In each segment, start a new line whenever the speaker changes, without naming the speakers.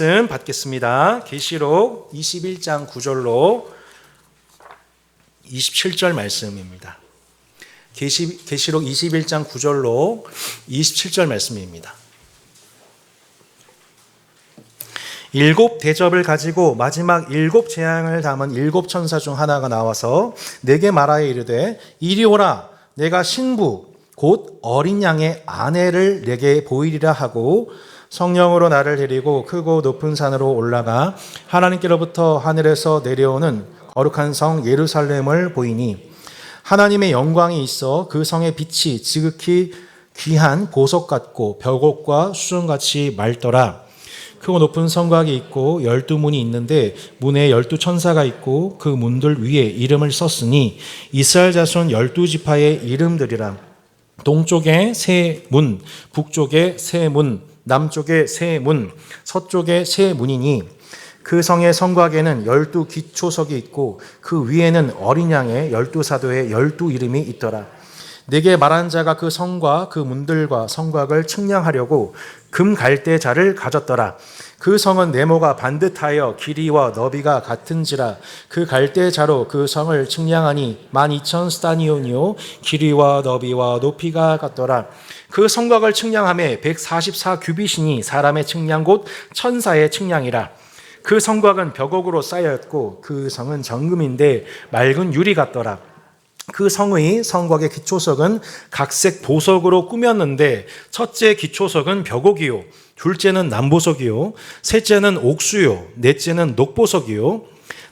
말씀 받겠습니다. 계시록 21장 9절로 27절 말씀입니다. 계시록 21장 9절로 27절 말씀입니다. 일곱 대접을 가지고 마지막 일곱 재앙을 담은 일곱 천사 중 하나가 나와서 내게 말하여 이르되 이리 오라, 내가 신부 곧 어린 양의 아내를 내게 보이리라 하고 성령으로 나를 데리고 크고 높은 산으로 올라가 하나님께로부터 하늘에서 내려오는 거룩한 성 예루살렘을 보이니 하나님의 영광이 있어 그 성의 빛이 지극히 귀한 보석 같고 벽옥과 수정같이 맑더라. 크고 높은 성곽이 있고 12문이 있는데 문에 12천사가 있고 그 문들 위에 이름을 썼으니 이스라엘 자손 12지파의 이름들이라. 동쪽에 세 문, 북쪽에 세 문, 남쪽에 세 문, 서쪽에 세 문이니 그 성의 성곽에는 12기초석이 있고 그 위에는 어린 양의 12사도의 12 이름이 있더라. 내게 말한 자가 그 성과 그 문들과 성곽을 측량하려고 금 갈대자를 가졌더라. 그 성은 네모가 반듯하여 길이와 너비가 같은지라. 그 갈대자로 그 성을 측량하니 12,000스타니온이요 길이와 너비와 높이가 같더라. 그 성곽을 측량함에 144규빗이니 사람의 측량 곧 천사의 측량이라. 그 성곽은 벽옥으로 쌓였고 그 성은 정금인데 맑은 유리 같더라. 그 성의 성곽의 기초석은 각색 보석으로 꾸몄는데 첫째 기초석은 벽옥이요, 둘째는 남보석이요, 셋째는 옥수요, 넷째는 녹보석이요,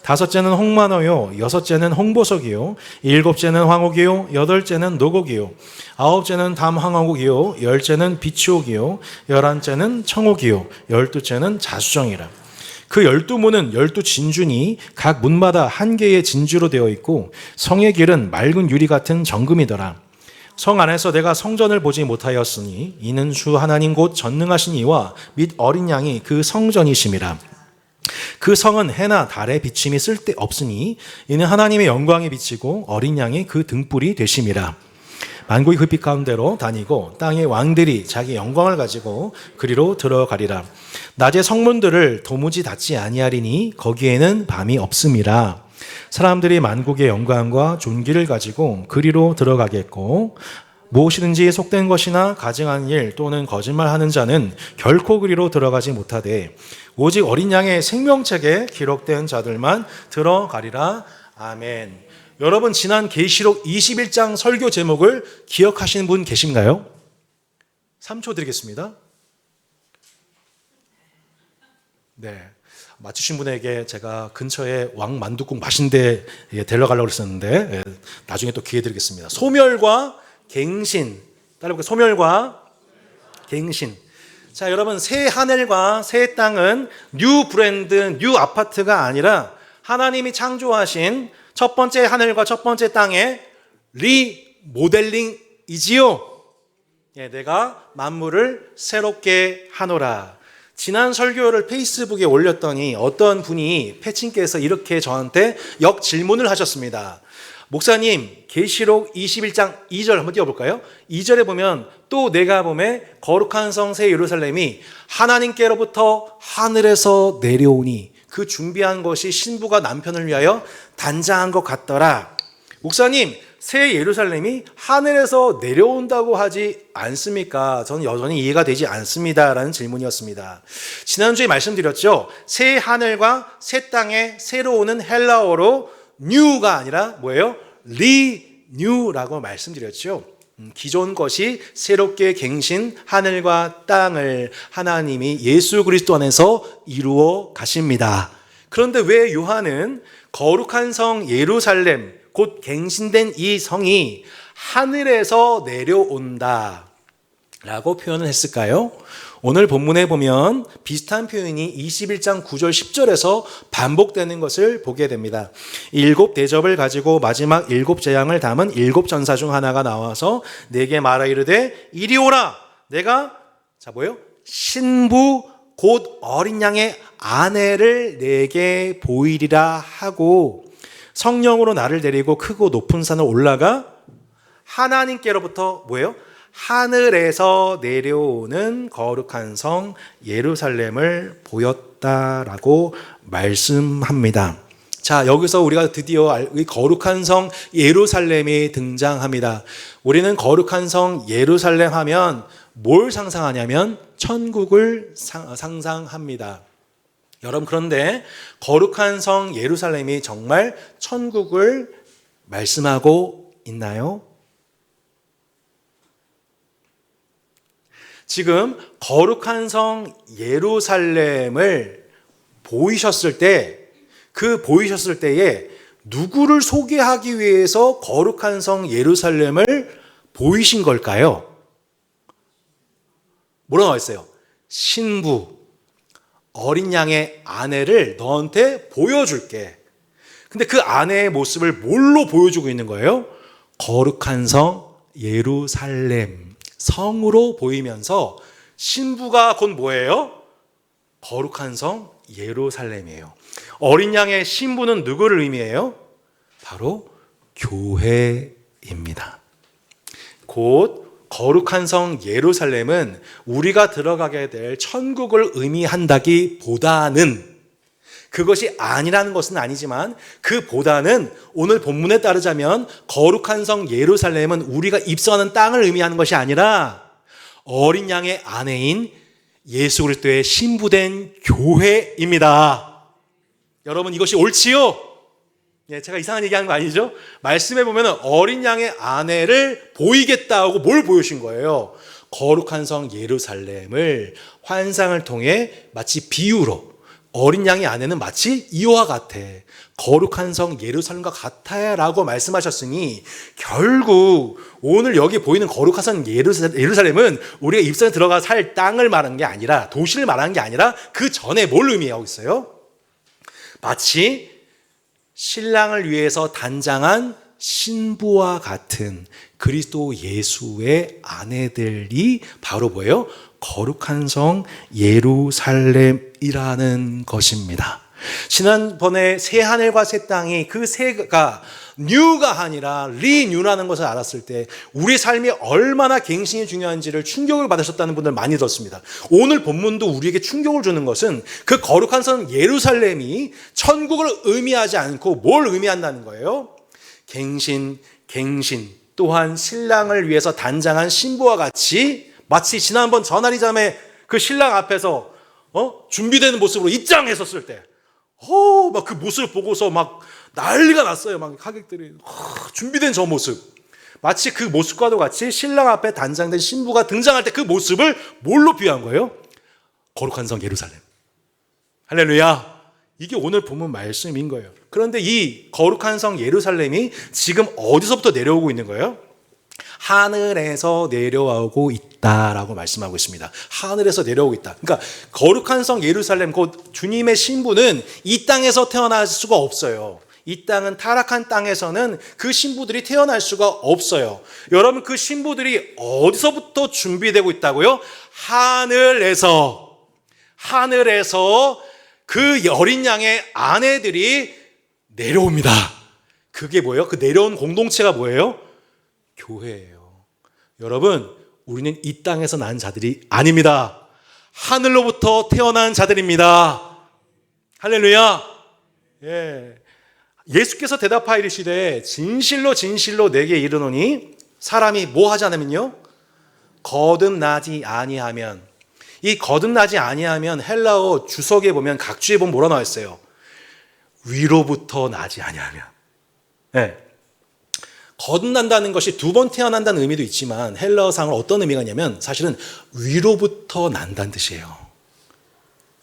다섯째는 홍만호요, 여섯째는 홍보석이요, 일곱째는 황옥이요, 여덟째는 녹옥이요, 아홉째는 담황옥이요, 열째는 비치옥이요, 열한째는 청옥이요, 열두째는 자수정이라. 그 12문은 12진주니 각 문마다 한 개의 진주로 되어 있고 성의 길은 맑은 유리 같은 정금이더라. 성 안에서 내가 성전을 보지 못하였으니 이는 주 하나님 곧 전능하신 이와 및 어린 양이 그 성전이심이라. 그 성은 해나 달의 비침이 쓸데없으니 이는 하나님의 영광이 비치고 어린 양이 그 등불이 되심이라. 만국이 그 빛 가운데로 다니고 땅의 왕들이 자기 영광을 가지고 그리로 들어가리라. 낮에 성문들을 도무지 닫지 아니하리니 거기에는 밤이 없음이라. 사람들이 만국의 영광과 존귀를 가지고 그리로 들어가겠고 무엇이든지 속된 것이나 가증한 일 또는 거짓말하는 자는 결코 그리로 들어가지 못하되 오직 어린 양의 생명책에 기록된 자들만 들어가리라. 아멘. 여러분, 지난 계시록 21장 설교 제목을 기억하시는 분 계신가요? 3초 드리겠습니다. 네, 맞추신 분에게 제가 근처에 왕만둣국 맛있는 데 데려가려고 했었는데 나중에 또 기회 드리겠습니다. 소멸과 갱신, 따라볼게요. 소멸과 갱신. 자, 여러분, 새 하늘과 새 땅은 뉴 브랜드, 뉴 아파트가 아니라 하나님이 창조하신 첫 번째 하늘과 첫 번째 땅의 리모델링이지요. 내가 만물을 새롭게 하노라. 지난 설교를 페이스북에 올렸더니 어떤 분이 패친께서 이렇게 저한테 역질문을 하셨습니다. 목사님, 계시록 21장 2절 한번 띄워볼까요? 2절에 보면 또 내가 보매 거룩한 성 새 예루살렘이 하나님께로부터 하늘에서 내려오니 그 준비한 것이 신부가 남편을 위하여 단장한 것 같더라. 목사님, 새 예루살렘이 하늘에서 내려온다고 하지 않습니까? 저는 여전히 이해가 되지 않습니다. 라는 질문이었습니다. 지난주에 말씀드렸죠. 새 하늘과 새 땅에 새로 오는 헬라어로 new가 아니라 뭐예요? renew라고 말씀드렸죠. 기존 것이 새롭게 갱신 하늘과 땅을 하나님이 예수 그리스도 안에서 이루어 가십니다. 그런데 왜 요한은 거룩한 성 예루살렘 곧 갱신된 이 성이 하늘에서 내려온다 라고 표현을 했을까요? 오늘 본문에 보면 비슷한 표현이 21장 9절 10절에서 반복되는 것을 보게 됩니다. 일곱 대접을 가지고 마지막 일곱 재앙을 담은 일곱 전사 중 하나가 나와서 내게 말하 이르되 이리 오라, 내가 신부 곧 어린 양의 아내를 내게 보이리라 하고 성령으로 나를 데리고 크고 높은 산을 올라가 하나님께로부터 하늘에서 내려오는 거룩한 성 예루살렘을 보였다라고 말씀합니다. 자, 여기서 우리가 드디어 이 거룩한 성 예루살렘이 등장합니다. 우리는 거룩한 성 예루살렘 하면 뭘 상상하냐면 천국을 상상합니다. 여러분, 그런데 거룩한 성 예루살렘이 정말 천국을 말씀하고 있나요? 지금 거룩한 성 예루살렘을 보이셨을 때에 누구를 소개하기 위해서 거룩한 성 예루살렘을 보이신 걸까요? 뭐라 나와 있어요? 신부, 어린 양의 아내를 너한테 보여줄게. 근데 그 아내의 모습을 뭘로 보여주고 있는 거예요? 거룩한 성 예루살렘, 성으로 보이면서 신부가 곧 뭐예요? 거룩한 성 예루살렘이에요. 어린 양의 신부는 누구를 의미해요? 바로 교회입니다. 곧 거룩한 성 예루살렘은 우리가 들어가게 될 천국을 의미한다기보다는, 그것이 아니라는 것은 아니지만 그보다는 오늘 본문에 따르자면 거룩한 성 예루살렘은 우리가 입성하는 땅을 의미하는 것이 아니라 어린 양의 아내인 예수 그리스도의 신부된 교회입니다. 여러분, 이것이 옳지요? 예, 제가 이상한 얘기하는 거 아니죠? 말씀해 보면 어린 양의 아내를 보이겠다고 뭘 보여주신 거예요? 거룩한 성 예루살렘을 환상을 통해 마치 비유로, 어린 양의 아내는 마치 이와 같아, 거룩한 성 예루살렘과 같아라고 말씀하셨으니 결국 오늘 여기 보이는 거룩한 성 예루살렘은 우리가 입성에 들어가 살 땅을 말하는 게 아니라, 도시를 말하는 게 아니라 그 전에 뭘 의미하고 있어요? 마치 신랑을 위해서 단장한 신부와 같은 그리스도 예수의 아내들이 바로 뭐예요? 거룩한 성 예루살렘이라는 것입니다. 지난번에 새 하늘과 새 땅이, 그 새가 뉴가 아니라 리뉴라는 것을 알았을 때 우리 삶이 얼마나 갱신이 중요한지를 충격을 받으셨다는 분들 많이 들었습니다. 오늘 본문도 우리에게 충격을 주는 것은 그 거룩한 성 예루살렘이 천국을 의미하지 않고 뭘 의미한다는 거예요? 갱신, 또한 신랑을 위해서 단장한 신부와 같이, 마치 지난번 전하리잠에 그 신랑 앞에서 준비되는 모습으로 입장했었을 때 막 그 모습을 보고서 막 난리가 났어요. 막 하객들이 준비된 저 모습, 마치 그 모습과도 같이 신랑 앞에 단장된 신부가 등장할 때 그 모습을 뭘로 비유한 거예요? 거룩한 성 예루살렘. 할렐루야. 이게 오늘 본문 말씀인 거예요. 그런데 이 거룩한 성 예루살렘이 지금 어디서부터 내려오고 있는 거예요? 하늘에서 내려오고 있다라고 말씀하고 있습니다. 하늘에서 내려오고 있다. 그러니까 거룩한 성 예루살렘, 곧 주님의 신부는 이 땅에서 태어날 수가 없어요. 이 땅은 타락한 땅에서는 그 신부들이 태어날 수가 없어요. 여러분, 그 신부들이 어디서부터 준비되고 있다고요? 하늘에서 그 어린 양의 아내들이 내려옵니다. 그게 뭐예요? 그 내려온 공동체가 뭐예요? 교회예요. 여러분, 우리는 이 땅에서 난 자들이 아닙니다. 하늘로부터 태어난 자들입니다. 할렐루야. 예. 예수께서 대답하여 이르시되 진실로 내게 이르노니, 사람이 뭐 하지 않으면요? 거듭나지 아니하면. 이 거듭나지 아니하면 헬라어 주석에 보면, 각주에 보면 뭐라 나와 있어요? 위로부터 나지 아니하면. 네. 거듭난다는 것이 두 번 태어난다는 의미도 있지만 헬라어상으로 어떤 의미가 있냐면 사실은 위로부터 난다는 뜻이에요.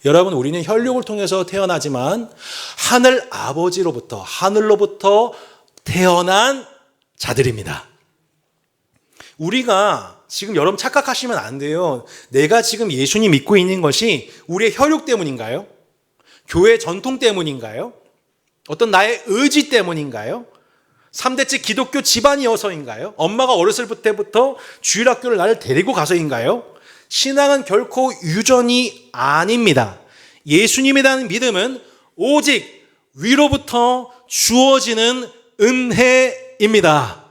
여러분, 우리는 혈육을 통해서 태어나지만 하늘 아버지로부터, 하늘로부터 태어난 자들입니다. 우리가 지금, 여러분 착각하시면 안 돼요. 내가 지금 예수님 믿고 있는 것이 우리의 혈육 때문인가요? 교회 전통 때문인가요? 어떤 나의 의지 때문인가요? 3대째 기독교 집안이어서인가요? 엄마가 어렸을 때부터 주일학교를 나를 데리고 가서인가요? 신앙은 결코 유전이 아닙니다. 예수님에 대한 믿음은 오직 위로부터 주어지는 은혜입니다.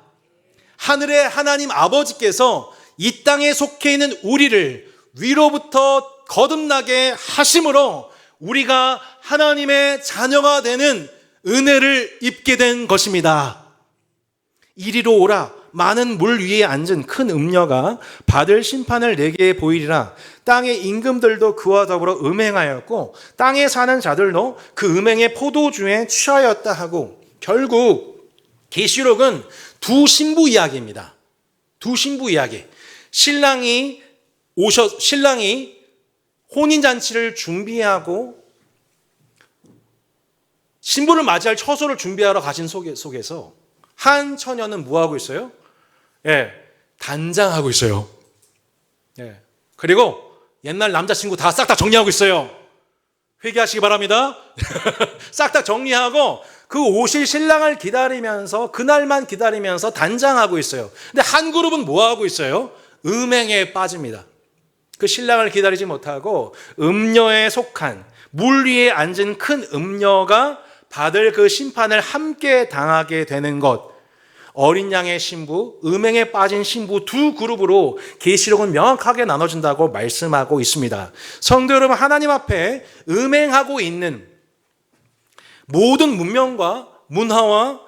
하늘의 하나님 아버지께서 이 땅에 속해 있는 우리를 위로부터 거듭나게 하심으로 우리가 하나님의 자녀가 되는 은혜를 입게 된 것입니다. 이리로 오라. 많은 물 위에 앉은 큰 음녀가 받을 심판을 내게 보이리라. 땅의 임금들도 그와 더불어 음행하였고 땅에 사는 자들도 그 음행의 포도주에 취하였다 하고, 결국 계시록은 두 신부 이야기입니다. 두 신부 이야기. 신랑이 혼인잔치를 준비하고 신부를 맞이할 처소를 준비하러 가신 속에서 한 처녀는 뭐하고 있어요? 단장하고 있어요. 그리고 옛날 남자친구 다 싹 다 정리하고 있어요. 회개하시기 바랍니다. 싹 다 정리하고 그 오실 신랑을 기다리면서, 그날만 기다리면서 단장하고 있어요. 근데 한 그룹은 뭐하고 있어요? 음행에 빠집니다. 그 신랑을 기다리지 못하고 음녀에 속한 물 위에 앉은 큰 음녀가 받을 그 심판을 함께 당하게 되는 것. 어린 양의 신부, 음행에 빠진 신부 두 그룹으로 계시록은 명확하게 나눠진다고 말씀하고 있습니다. 성도 여러분, 하나님 앞에 음행하고 있는 모든 문명과 문화와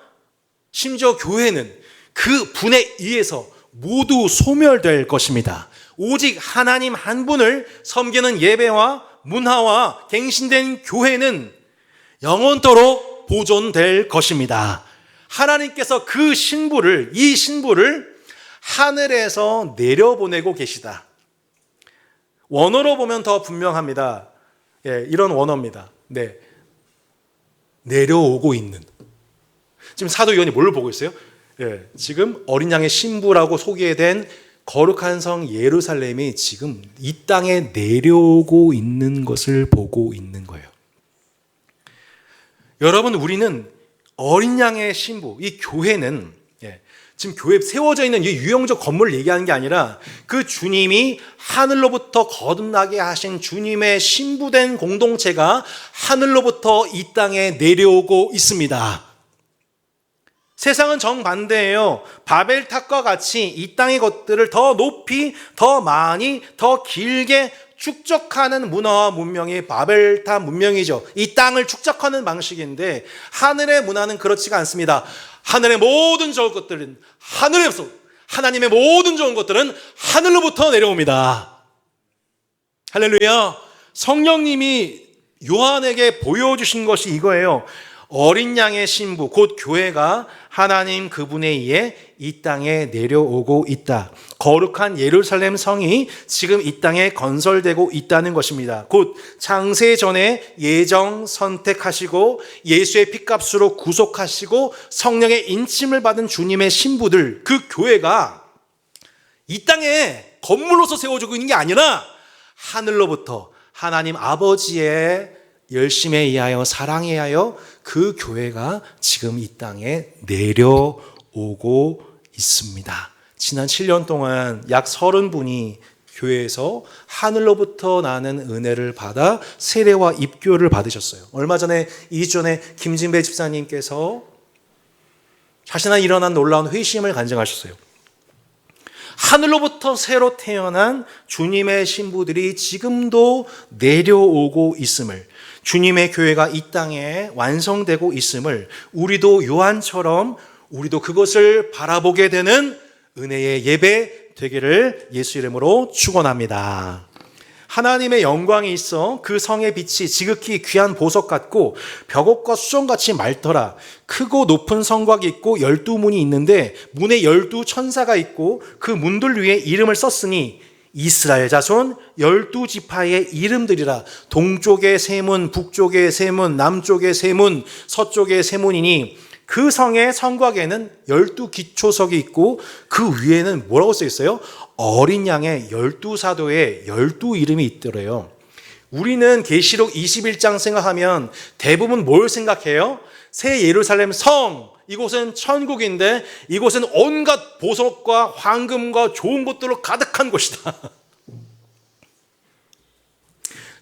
심지어 교회는 그 분에 의해서 모두 소멸될 것입니다. 오직 하나님 한 분을 섬기는 예배와 문화와 갱신된 교회는 영원토록 보존될 것입니다. 하나님께서 이 신부를 하늘에서 내려보내고 계시다. 원어로 보면 더 분명합니다. 이런 원어입니다. 내려오고 있는. 지금 사도 요한이 뭘 보고 있어요? 지금 어린 양의 신부라고 소개된 거룩한 성 예루살렘이 지금 이 땅에 내려오고 있는 것을 보고 있는 거예요. 여러분, 우리는 어린 양의 신부, 이 교회는 지금 교회에 세워져 있는 이 유형적 건물을 얘기하는 게 아니라 그 주님이 하늘로부터 거듭나게 하신 주님의 신부된 공동체가 하늘로부터 이 땅에 내려오고 있습니다. 세상은 정반대예요. 바벨탑과 같이 이 땅의 것들을 더 높이, 더 많이, 더 길게 축적하는 문화와 문명이 바벨탑 문명이죠. 이 땅을 축적하는 방식인데 하늘의 문화는 그렇지가 않습니다. 하늘의 모든 좋은 것들은 하늘에서, 하나님의 모든 좋은 것들은 하늘로부터 내려옵니다. 할렐루야. 성령님이 요한에게 보여주신 것이 이거예요. 어린 양의 신부, 곧 교회가 하나님 그분에 의해 이 땅에 내려오고 있다. 거룩한 예루살렘 성이 지금 이 땅에 건설되고 있다는 것입니다. 곧 창세 전에 예정 선택하시고 예수의 피값으로 구속하시고 성령의 인침을 받은 주님의 신부들, 그 교회가 이 땅에 건물로서 세워지고 있는 게 아니라 하늘로부터 하나님 아버지의 열심에 의하여, 사랑에 의하여 그 교회가 지금 이 땅에 내려오고 있습니다. 지난 7년 동안 약 30분이 교회에서 하늘로부터 나는 은혜를 받아 세례와 입교를 받으셨어요. 얼마 전에, 2주 전에 김진배 집사님께서 자신의 일어난 놀라운 회심을 간증하셨어요. 하늘로부터 새로 태어난 주님의 신부들이 지금도 내려오고 있음을, 주님의 교회가 이 땅에 완성되고 있음을 우리도 요한처럼 우리도 그것을 바라보게 되는 은혜의 예배 되기를 예수 이름으로 축원합니다. 하나님의 영광이 있어 그 성의 빛이 지극히 귀한 보석 같고 벽옥과 수정같이 맑더라. 크고 높은 성곽이 있고 12문이 있는데 문에 12천사가 있고 그 문들 위에 이름을 썼으니 이스라엘 자손 12지파의 이름들이라. 동쪽의 세 문, 북쪽의 세 문, 남쪽의 세 문, 서쪽의 세 문이니 그 성의 성곽에는 12기초석이 있고 그 위에는 뭐라고 써 있어요? 어린 양의 12사도의 12 이름이 있더래요. 우리는 계시록 21장 생각하면 대부분 뭘 생각해요? 새 예루살렘 성, 이곳은 천국인데 이곳은 온갖 보석과 황금과 좋은 것들로 가득한 곳이다.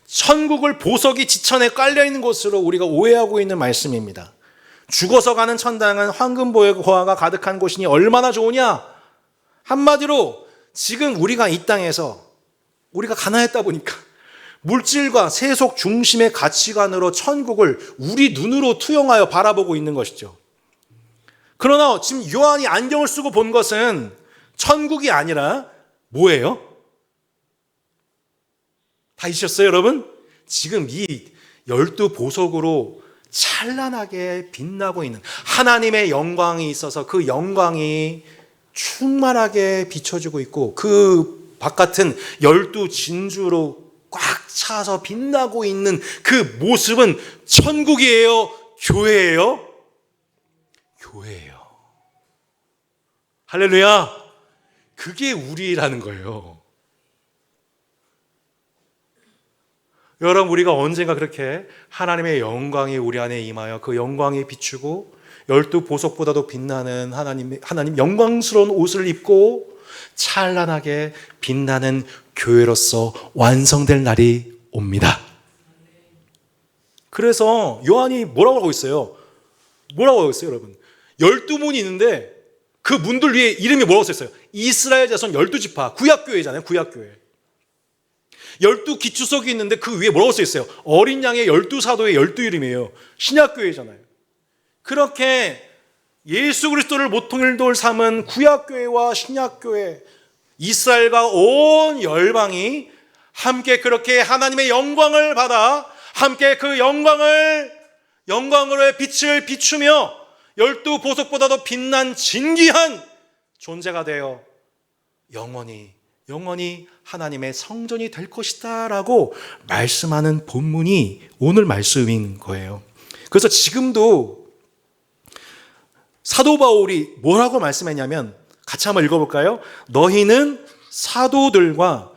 천국을 보석이 지천에 깔려있는 곳으로 우리가 오해하고 있는 말씀입니다. 죽어서 가는 천당은 황금보화가 가득한 곳이니 얼마나 좋으냐? 한마디로 지금 우리가 이 땅에서 우리가 가난했다 보니까 물질과 세속 중심의 가치관으로 천국을 우리 눈으로 투영하여 바라보고 있는 것이죠. 그러나 지금 요한이 안경을 쓰고 본 것은 천국이 아니라 뭐예요? 다 잊으셨어요, 여러분? 지금 이 12보석으로 찬란하게 빛나고 있는 하나님의 영광이 있어서 그 영광이 충만하게 비춰지고 있고 그 바깥은 12진주로 꽉 차서 빛나고 있는 그 모습은 천국이에요? 교회예요? 교회예요. 할렐루야. 그게 우리라는 거예요. 여러분, 우리가 언젠가 그렇게 하나님의 영광이 우리 안에 임하여 그 영광이 비추고 12보석보다도 빛나는 하나님 영광스러운 옷을 입고 찬란하게 빛나는 교회로서 완성될 날이 옵니다. 그래서 요한이 뭐라고 하고 있어요? 뭐라고 하고 있어요, 여러분? 12문이 있는데 그 문들 위에 이름이 뭐라고 써있어요? 이스라엘 자손 12지파, 구약교회잖아요, 구약교회. 12기초석이 있는데 그 위에 뭐라고 써있어요? 어린 양의 12사도의 12이름이에요. 신약교회잖아요. 그렇게 예수 그리스도를 모퉁이돌 삼은 구약교회와 신약교회, 이스라엘과 온 열방이 함께 그렇게 하나님의 영광을 받아 함께 그 영광으로의 빛을 비추며 12보석보다도 빛난 진귀한 존재가 되어 영원히 하나님의 성전이 될 것이다 라고 말씀하는 본문이 오늘 말씀인 거예요. 그래서 지금도 사도 바울이 뭐라고 말씀했냐면 같이 한번 읽어볼까요? 너희는 사도들과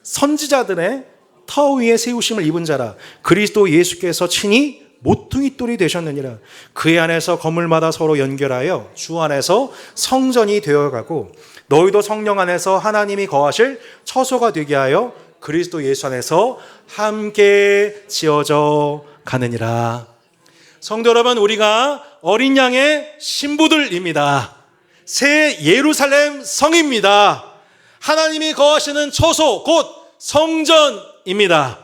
선지자들의 터 위에 세우심을 입은 자라. 그리스도 예수께서 친히 모퉁이돌이 되셨느니라. 그의 안에서 건물마다 서로 연결하여 주 안에서 성전이 되어가고 너희도 성령 안에서 하나님이 거하실 처소가 되게 하여 그리스도 예수 안에서 함께 지어져 가느니라. 성도 여러분, 우리가 어린 양의 신부들입니다. 새 예루살렘 성입니다. 하나님이 거하시는 처소, 곧 성전입니다.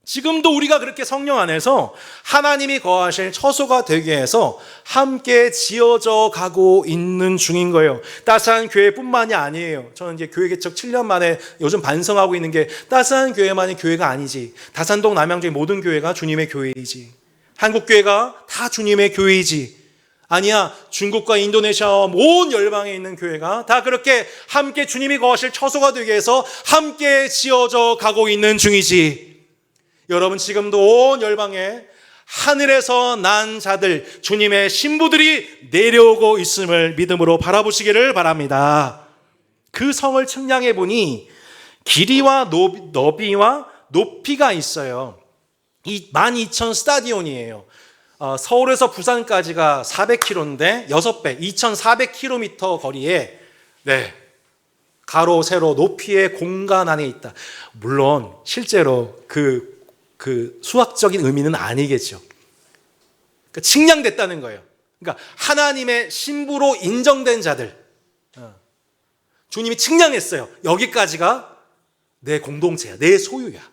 지금도 우리가 그렇게 성령 안에서 하나님이 거하실 처소가 되게 해서 함께 지어져 가고 있는 중인 거예요. 따스한 교회뿐만이 아니에요. 저는 이제 교회 개척 7년 만에 요즘 반성하고 있는 게 따스한 교회만이 교회가 아니지. 다산동 남양주의 모든 교회가 주님의 교회이지. 한국 교회가 다 주님의 교회이지. 아니야, 중국과 인도네시아와 온 열방에 있는 교회가 다 그렇게 함께 주님이 거하실 처소가 되게 해서 함께 지어져 가고 있는 중이지. 여러분, 지금도 온 열방에 하늘에서 난 자들, 주님의 신부들이 내려오고 있음을 믿음으로 바라보시기를 바랍니다. 그 성을 측량해 보니 길이와 너비와 높이가 있어요. 이 12,000 스타디온이에요. 서울에서 부산까지가 400km인데 6배, 2,400km 거리에 가로, 세로, 높이의 공간 안에 있다. 물론 실제로 그 수학적인 의미는 아니겠죠. 그러니까 측량됐다는 거예요. 그러니까 하나님의 신부로 인정된 자들, 주님이 측량했어요. 여기까지가 내 공동체야, 내 소유야,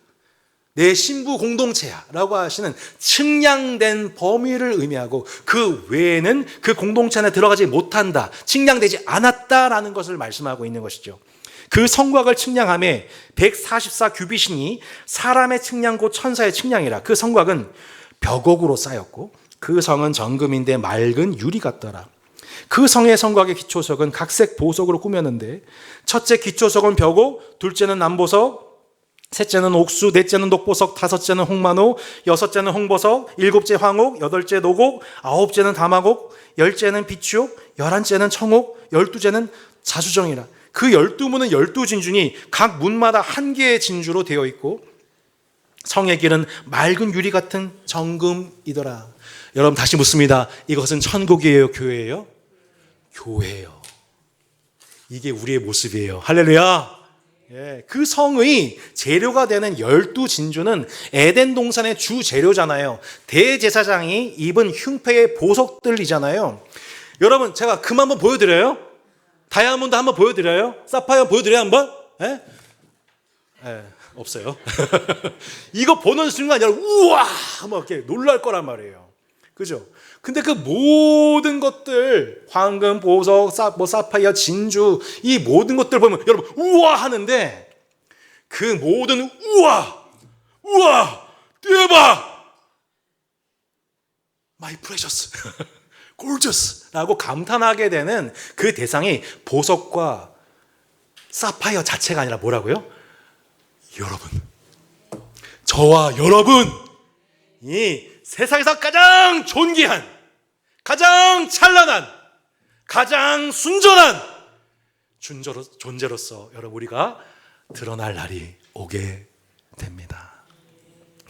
내 신부 공동체야 라고 하시는 측량된 범위를 의미하고 그 외에는 그 공동체 안에 들어가지 못한다, 측량되지 않았다라는 것을 말씀하고 있는 것이죠. 그 성곽을 측량함에 144 규빗이니 사람의 측량 곧 천사의 측량이라. 그 성곽은 벽옥으로 쌓였고 그 성은 정금인데 맑은 유리 같더라. 그 성의 성곽의 기초석은 각색 보석으로 꾸몄는데 첫째 기초석은 벽옥, 둘째는 남보석, 셋째는 옥수, 넷째는 녹보석, 다섯째는 홍만호, 여섯째는 홍보석, 일곱째 황옥, 여덟째 녹옥, 아홉째는 다마옥, 열째는 비추옥, 열한째는 청옥, 열두째는 자주정이라. 그 12문은 12진주니 각 문마다 한 개의 진주로 되어 있고 성의 길은 맑은 유리 같은 정금이더라. 여러분, 다시 묻습니다. 이것은 천국이에요, 교회예요? 교회예요. 이게 우리의 모습이에요. 할렐루야. 그 성의 재료가 되는 12진주는 에덴 동산의 주 재료잖아요. 대제사장이 입은 흉패의 보석들이잖아요. 여러분, 제가 금 한번 보여드려요. 다이아몬드 한번 보여드려요? 사파이어 보여드려요 한번? 예? 예, 없어요. 이거 보는 순간 여러분 우와 막 이렇게 놀랄 거란 말이에요. 그죠? 근데 그 모든 것들 황금, 보석, 사파이어, 진주 이 모든 것들 보면 여러분 우와 하는데 그 모든 우와 대박 my precious gorgeous라고 감탄하게 되는 그 대상이 보석과 사파이어 자체가 아니라 뭐라고요? 여러분, 저와 여러분이 세상에서 가장 존귀한, 가장 찬란한, 가장 순전한 존재로서 여러분 우리가 드러날 날이 오게 됩니다.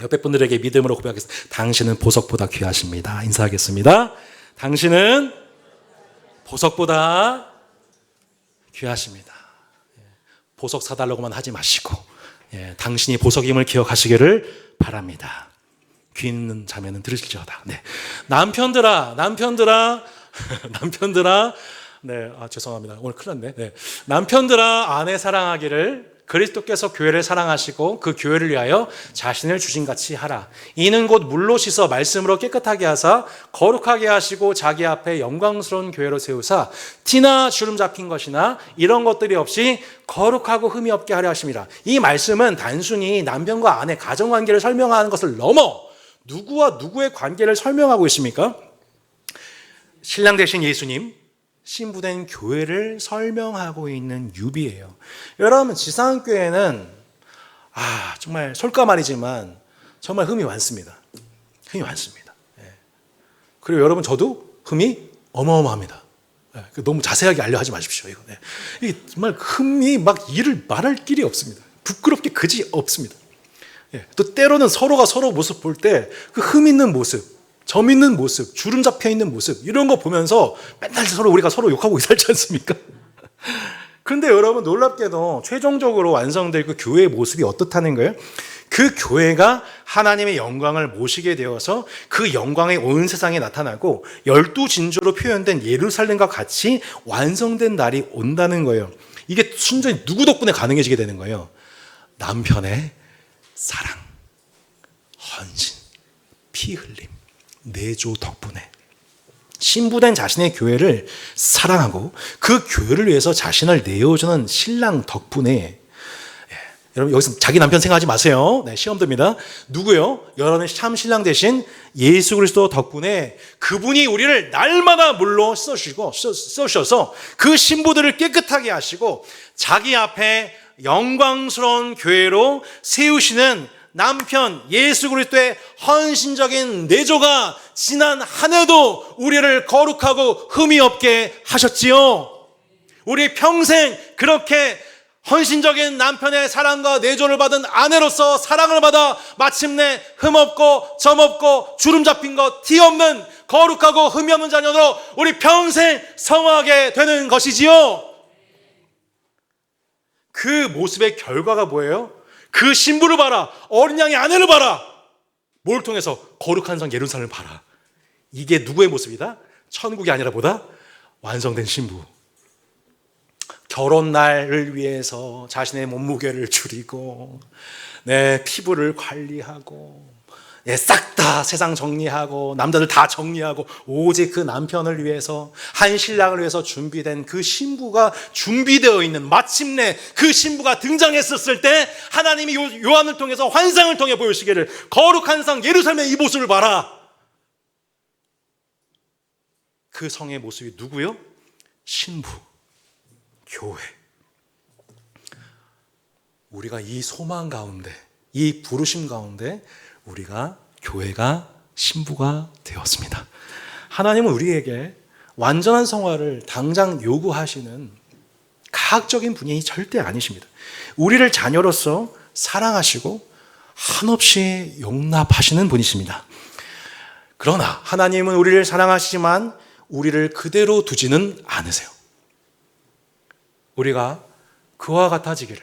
옆에 분들에게 믿음으로 고백하겠습니다. 당신은 보석보다 귀하십니다. 인사하겠습니다. 당신은 보석보다 귀하십니다. 보석 사달라고만 하지 마시고 당신이 보석임을 기억하시기를 바랍니다. 귀 있는 자매는 들으실지어다. 네. 남편들아 네, 죄송합니다. 오늘 큰일 났네. 네. 남편들아 아내 사랑하기를 그리스도께서 교회를 사랑하시고 그 교회를 위하여 자신을 주신같이 하라. 이는 곧 물로 씻어 말씀으로 깨끗하게 하사 거룩하게 하시고 자기 앞에 영광스러운 교회로 세우사 티나 주름 잡힌 것이나 이런 것들이 없이 거룩하고 흠이 없게 하려 하심이라. 이 말씀은 단순히 남편과 아내 가정관계를 설명하는 것을 넘어 누구와 누구의 관계를 설명하고 있습니까? 신랑 되신 예수님, 신부된 교회를 설명하고 있는 유비예요. 여러분 지상교회는 정말 솔까말이지만 정말 흠이 많습니다. 흠이 많습니다. 그리고 여러분 저도 흠이 어마어마합니다. 너무 자세하게 알려하지 마십시오. 이게 정말 흠이 막 일을 말할 길이 없습니다. 부끄럽게 그지 없습니다. 또 때로는 서로가 서로 모습 볼 때 그 흠 있는 모습, 점 있는 모습, 주름 잡혀 있는 모습 이런 거 보면서 맨날 우리가 서로 욕하고 살지 않습니까? 그런데 여러분 놀랍게도 최종적으로 완성될 그 교회의 모습이 어떻다는 거예요? 그 교회가 하나님의 영광을 모시게 되어서 그 영광이 온 세상에 나타나고 12진주로 표현된 예루살렘과 같이 완성된 날이 온다는 거예요. 이게 순전히 누구 덕분에 가능해지게 되는 거예요? 남편의 사랑, 헌신, 피 흘림, 내조 덕분에 신부된 자신의 교회를 사랑하고 그 교회를 위해서 자신을 내어주는 신랑 덕분에 여러분 여기서 자기 남편 생각하지 마세요. 시험 듭니다. 누구요? 여러분의 참 신랑 되신 예수 그리스도 덕분에 그분이 우리를 날마다 물로 써주셔서 그 신부들을 깨끗하게 하시고 자기 앞에 영광스러운 교회로 세우시는 남편 예수 그리스도의 헌신적인 내조가 지난 한 해도 우리를 거룩하고 흠이 없게 하셨지요. 우리 평생 그렇게 헌신적인 남편의 사랑과 내조를 받은 아내로서 사랑을 받아 마침내 흠 없고 점 없고 주름 잡힌 것 티 없는 거룩하고 흠이 없는 자녀로 우리 평생 성화하게 되는 것이지요. 그 모습의 결과가 뭐예요? 그 신부를 봐라. 어린 양의 아내를 봐라. 뭘 통해서? 거룩한 성 예루살렘을 봐라. 이게 누구의 모습이다? 천국이 아니라 보다 완성된 신부. 결혼날을 위해서 자신의 몸무게를 줄이고 피부를 관리하고 싹 다 세상 정리하고 남자들 다 정리하고 오직 그 남편을 위해서 한 신랑을 위해서 준비된 그 신부가 준비되어 있는 마침내 그 신부가 등장했었을 때 하나님이 요한을 통해서 환상을 통해 보여주시기를 거룩한 성 예루살렘의 이 모습을 봐라. 그 성의 모습이 누구요? 신부, 교회. 우리가 이 소망 가운데 이 부르심 가운데 우리가 교회가 신부가 되었습니다. 하나님은 우리에게 완전한 성화를 당장 요구하시는 가학적인 분이 절대 아니십니다. 우리를 자녀로서 사랑하시고 한없이 용납하시는 분이십니다. 그러나 하나님은 우리를 사랑하시지만 우리를 그대로 두지는 않으세요. 우리가 그와 같아지기를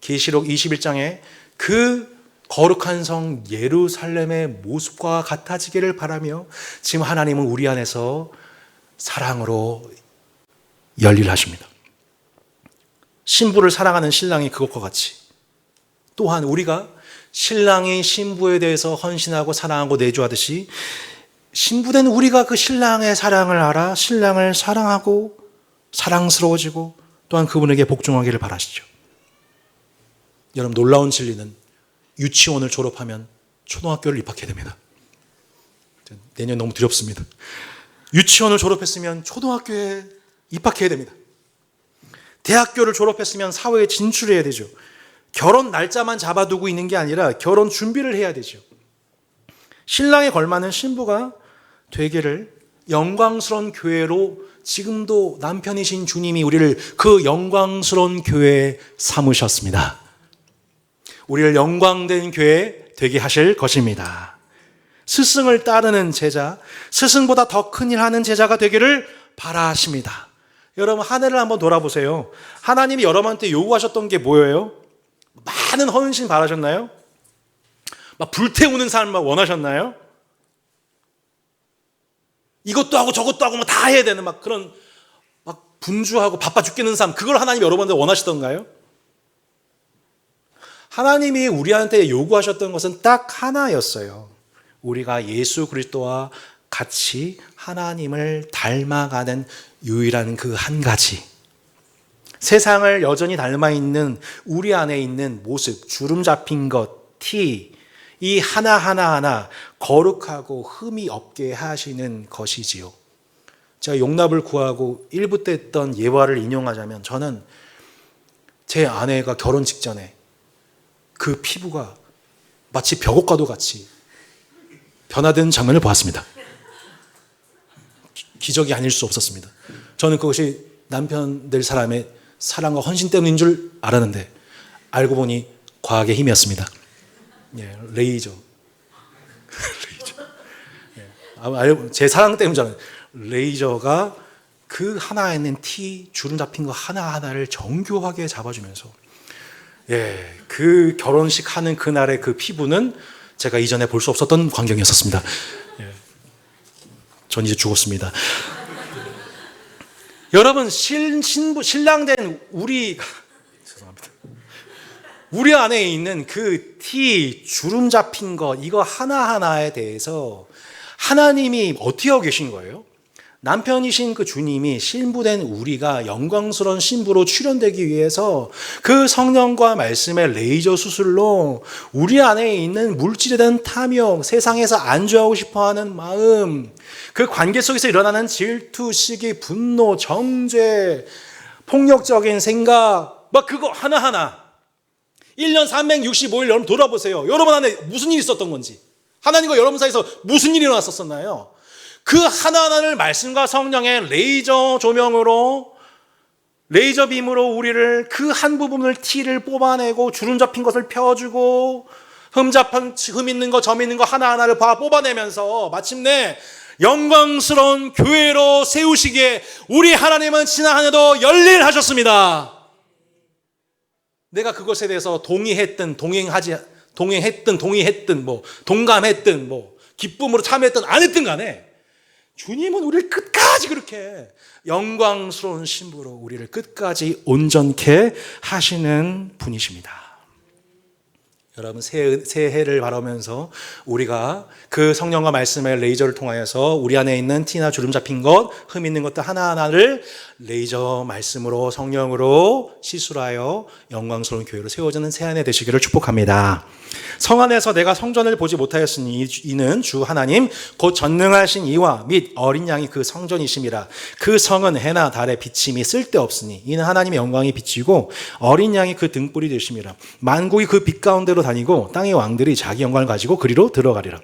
계시록 21장에 그 거룩한 성 예루살렘의 모습과 같아지기를 바라며 지금 하나님은 우리 안에서 사랑으로 열일하십니다. 신부를 사랑하는 신랑이 그것과 같이 또한 우리가 신랑이 신부에 대해서 헌신하고 사랑하고 내조하듯이 신부된 우리가 그 신랑의 사랑을 알아 신랑을 사랑하고 사랑스러워지고 또한 그분에게 복종하기를 바라시죠. 여러분, 놀라운 진리는 유치원을 졸업하면 초등학교를 입학해야 됩니다. 내년 너무 두렵습니다. 유치원을 졸업했으면 초등학교에 입학해야 됩니다. 대학교를 졸업했으면 사회에 진출해야 되죠. 결혼 날짜만 잡아두고 있는 게 아니라 결혼 준비를 해야 되죠. 신랑에 걸맞는 신부가 되기를 영광스러운 교회로 지금도 남편이신 주님이 우리를 그 영광스러운 교회에 삼으셨습니다. 우리를 영광된 교회 되게 하실 것입니다. 스승을 따르는 제자, 스승보다 더 큰 일 하는 제자가 되기를 바라십니다. 여러분, 한 해를 한번 돌아보세요. 하나님이 여러분한테 요구하셨던 게 뭐예요? 많은 헌신 바라셨나요? 막 불태우는 삶을 원하셨나요? 이것도 하고 저것도 하고 막 다 해야 되는 막 그런 막 분주하고 바빠 죽겠는 삶, 그걸 하나님이 여러분한테 원하시던가요? 하나님이 우리한테 요구하셨던 것은 딱 하나였어요. 우리가 예수 그리스도와 같이 하나님을 닮아가는 유일한 그 한 가지. 세상을 여전히 닮아 있는 우리 안에 있는 모습, 주름 잡힌 것, 티, 이 하나하나 거룩하고 흠이 없게 하시는 것이지요. 제가 용납을 구하고 1부 때 했던 예화를 인용하자면, 저는 제 아내가 결혼 직전에 그 피부가 마치 벽옥과도 같이 변화된 장면을 보았습니다. 기적이 아닐 수 없었습니다. 저는 그것이 남편 될 사람의 사랑과 헌신 때문인 줄 알았는데 알고 보니 과학의 힘이었습니다. 예, 레이저. 예, 제 사랑 때문이잖아요. 레이저가 그 하나에 있는 티, 주름 잡힌 거 하나하나를 정교하게 잡아주면서, 예, 그 결혼식 하는 그날의 그 피부는 제가 이전에 볼 수 없었던 광경이었습니다. 예, 전 이제 죽었습니다. 여러분, 신랑된 죄송합니다. 우리 안에 있는 그 티, 주름 잡힌 것, 이거 하나하나에 대해서 하나님이 어떻게 하고 계신 거예요? 남편이신 그 주님이 신부된 우리가 영광스러운 신부로 출현되기 위해서 그 성령과 말씀의 레이저 수술로 우리 안에 있는 물질에 대한 탐욕, 세상에서 안주하고 싶어하는 마음, 그 관계 속에서 일어나는 질투, 시기, 분노, 정죄, 폭력적인 생각, 막 그거 하나하나 1년 365일 여러분 돌아보세요. 여러분 안에 무슨 일이 있었던 건지, 하나님과 여러분 사이에서 무슨 일이 일어났었나요? 그 하나하나를 말씀과 성령의 레이저 조명으로, 레이저 빔으로 우리를 그 한 부분을 티를 뽑아내고 주름 잡힌 것을 펴주고 흠 있는 거 점 있는 거 하나하나를 뽑아내면서 마침내 영광스러운 교회로 세우시기에 우리 하나님은 지난 한 해도 열일하셨습니다. 내가 그것에 대해서 동의했든 동의했든 뭐 동감했든 뭐 기쁨으로 참여했든 안 했든 간에 주님은 우리를 끝까지 그렇게 영광스러운 신부로 우리를 끝까지 온전케 하시는 분이십니다. 여러분, 새해를 바라면서 우리가 그 성령과 말씀의 레이저를 통하여서 우리 안에 있는 티나 주름 잡힌 것, 흠 있는 것들 하나하나를 레이저 말씀으로 성령으로 시술하여 영광스러운 교회로 세워지는 새해 되시기를 축복합니다. 성 안에서 내가 성전을 보지 못하였으니 이는 주 하나님 곧 전능하신 이와 및 어린 양이 그 성전이심이라. 그 성은 해나 달의 비침이 쓸데없으니 이는 하나님의 영광이 비치고 어린 양이 그 등불이 되심이라. 만국이 그 빛 가운데로 다니고 땅의 왕들이 자기 영광을 가지고 그리로 들어가리라.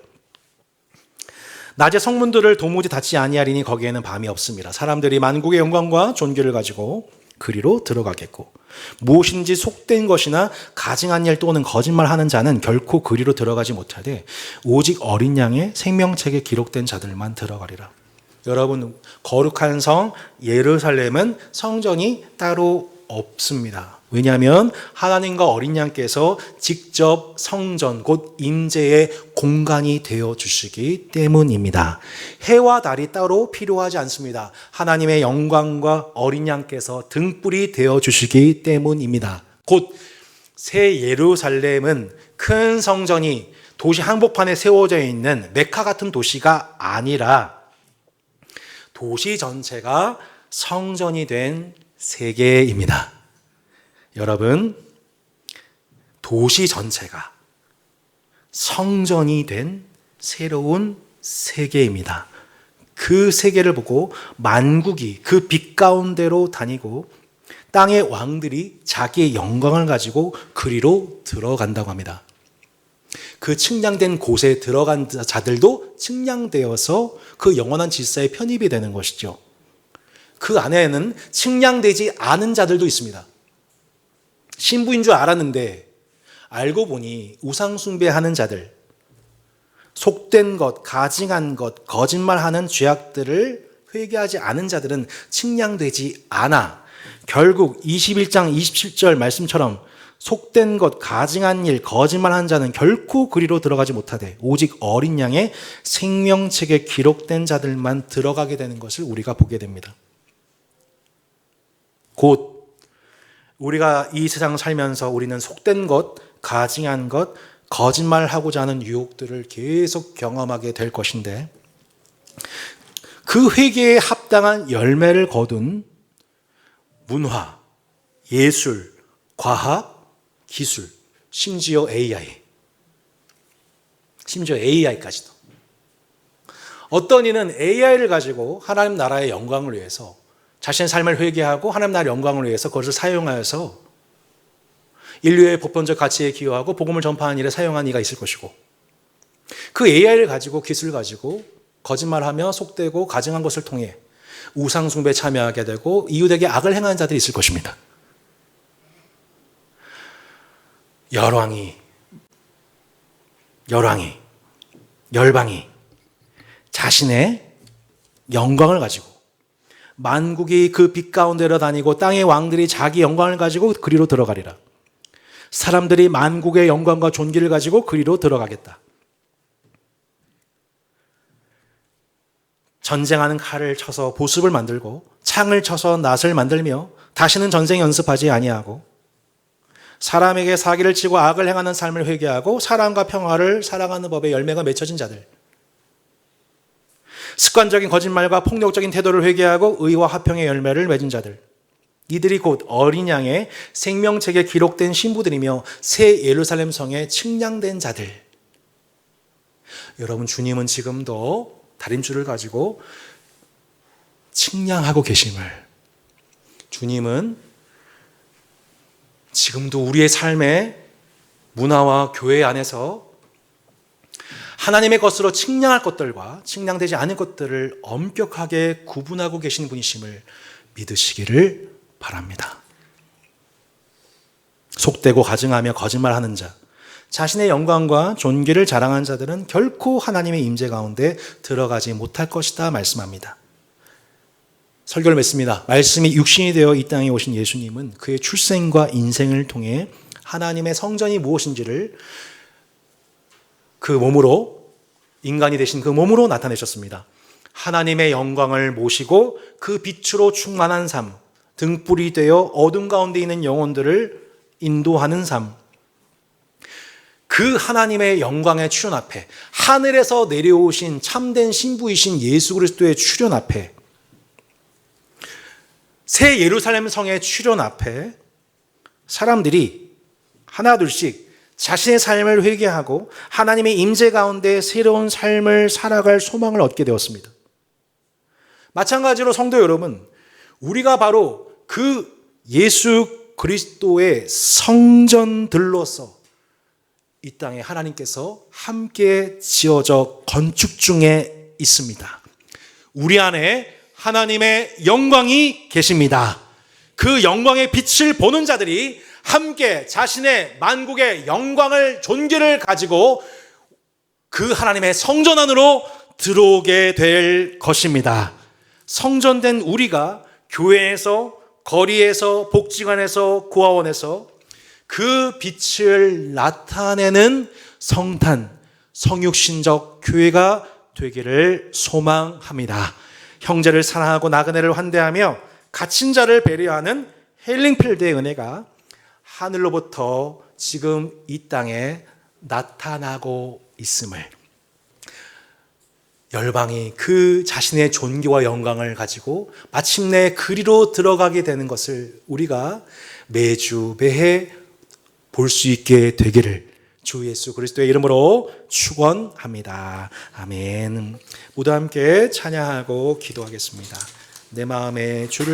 낮에 성문들을 도무지 닫지 아니하리니 거기에는 밤이 없습니다. 사람들이 만국의 영광과 존귀를 가지고 그리로 들어가겠고 무엇인지 속된 것이나 가증한 일 또는 거짓말하는 자는 결코 그리로 들어가지 못하되 오직 어린 양의 생명책에 기록된 자들만 들어가리라. 여러분, 거룩한 성 예루살렘은 성전이 따로 없습니다. 왜냐하면 하나님과 어린 양께서 직접 성전, 곧 임재의 공간이 되어 주시기 때문입니다. 해와 달이 따로 필요하지 않습니다. 하나님의 영광과 어린 양께서 등불이 되어 주시기 때문입니다. 곧 새 예루살렘은 큰 성전이 도시 한복판에 세워져 있는 메카 같은 도시가 아니라 도시 전체가 성전이 된 세계입니다. 여러분, 도시 전체가 성전이 된 새로운 세계입니다. 그 세계를 보고 만국이 그 빛 가운데로 다니고 땅의 왕들이 자기의 영광을 가지고 그리로 들어간다고 합니다. 그 측량된 곳에 들어간 자들도 측량되어서 그 영원한 질서에 편입이 되는 것이죠. 그 안에는 측량되지 않은 자들도 있습니다. 신부인 줄 알았는데 알고 보니 우상 숭배하는 자들, 속된 것, 가증한 것, 거짓말하는 죄악들을 회개하지 않은 자들은 측량되지 않아 결국 21장 27절 말씀처럼 속된 것, 가증한 일, 거짓말하는 자는 결코 그리로 들어가지 못하되 오직 어린 양의 생명책에 기록된 자들만 들어가게 되는 것을 우리가 보게 됩니다. 곧 우리가 이 세상을 살면서 우리는 속된 것, 가증한 것, 거짓말하고자 하는 유혹들을 계속 경험하게 될 것인데 그 회개에 합당한 열매를 거둔 문화, 예술, 과학, 기술, 심지어 AI까지도. 어떤 이는 AI를 가지고 하나님 나라의 영광을 위해서 자신의 삶을 회개하고 하나님 나라의 영광을 위해서 그것을 사용하여서 인류의 보편적 가치에 기여하고 복음을 전파하는 일에 사용한 이가 있을 것이고 그 AI를 가지고 기술을 가지고 거짓말하며 속되고 가증한 것을 통해 우상 숭배에 참여하게 되고 이웃에게 악을 행하는 자들이 있을 것입니다. 열방이 자신의 영광을 가지고 만국이 그 빛 가운데로 다니고 땅의 왕들이 자기 영광을 가지고 그리로 들어가리라. 사람들이 만국의 영광과 존귀를 가지고 그리로 들어가겠다. 전쟁하는 칼을 쳐서 보습을 만들고 창을 쳐서 낫을 만들며 다시는 전쟁 연습하지 아니하고 사람에게 사기를 치고 악을 행하는 삶을 회개하고 사랑과 평화를 사랑하는 법에 열매가 맺혀진 자들, 습관적인 거짓말과 폭력적인 태도를 회개하고 의와 화평의 열매를 맺은 자들, 이들이 곧 어린 양의 생명책에 기록된 신부들이며 새 예루살렘 성에 측량된 자들. 여러분, 주님은 지금도 다림줄을 가지고 측량하고 계심을, 주님은 지금도 우리의 삶의 문화와 교회 안에서 하나님의 것으로 측량할 것들과 측량되지 않은 것들을 엄격하게 구분하고 계신 분이심을 믿으시기를 바랍니다. 속되고 가증하며 거짓말하는 자, 자신의 영광과 존귀를 자랑하는 자들은 결코 하나님의 임재 가운데 들어가지 못할 것이다 말씀합니다. 설교를 맺습니다. 말씀이 육신이 되어 이 땅에 오신 예수님은 그의 출생과 인생을 통해 하나님의 성전이 무엇인지를 그 몸으로, 인간이 되신 그 몸으로 나타내셨습니다. 하나님의 영광을 모시고 그 빛으로 충만한 삶, 등불이 되어 어둠 가운데 있는 영혼들을 인도하는 삶, 그 하나님의 영광의 출현 앞에, 하늘에서 내려오신 참된 신부이신 예수 그리스도의 출현 앞에, 새 예루살렘 성의 출현 앞에 사람들이 하나둘씩 자신의 삶을 회개하고 하나님의 임재 가운데 새로운 삶을 살아갈 소망을 얻게 되었습니다. 마찬가지로 성도 여러분, 우리가 바로 그 예수 그리스도의 성전들로서 이 땅에 하나님께서 함께 지어져 건축 중에 있습니다. 우리 안에 하나님의 영광이 계십니다. 그 영광의 빛을 보는 자들이 함께 자신의 만국의 영광을, 존귀를 가지고 그 하나님의 성전 안으로 들어오게 될 것입니다. 성전된 우리가 교회에서 거리에서, 복지관에서, 고아원에서 그 빛을 나타내는 성탄, 성육신적 교회가 되기를 소망합니다. 형제를 사랑하고 나그네를 환대하며 갇힌 자를 배려하는 헬링필드의 은혜가 하늘로부터 지금 이 땅에 나타나고 있음을, 열방이 그 자신의 존귀와 영광을 가지고 마침내 그리로 들어가게 되는 것을 우리가 매주 매해 볼 수 있게 되기를 주 예수 그리스도의 이름으로 축원합니다. 아멘. 모두 함께 찬양하고 기도하겠습니다. 내 마음에 주를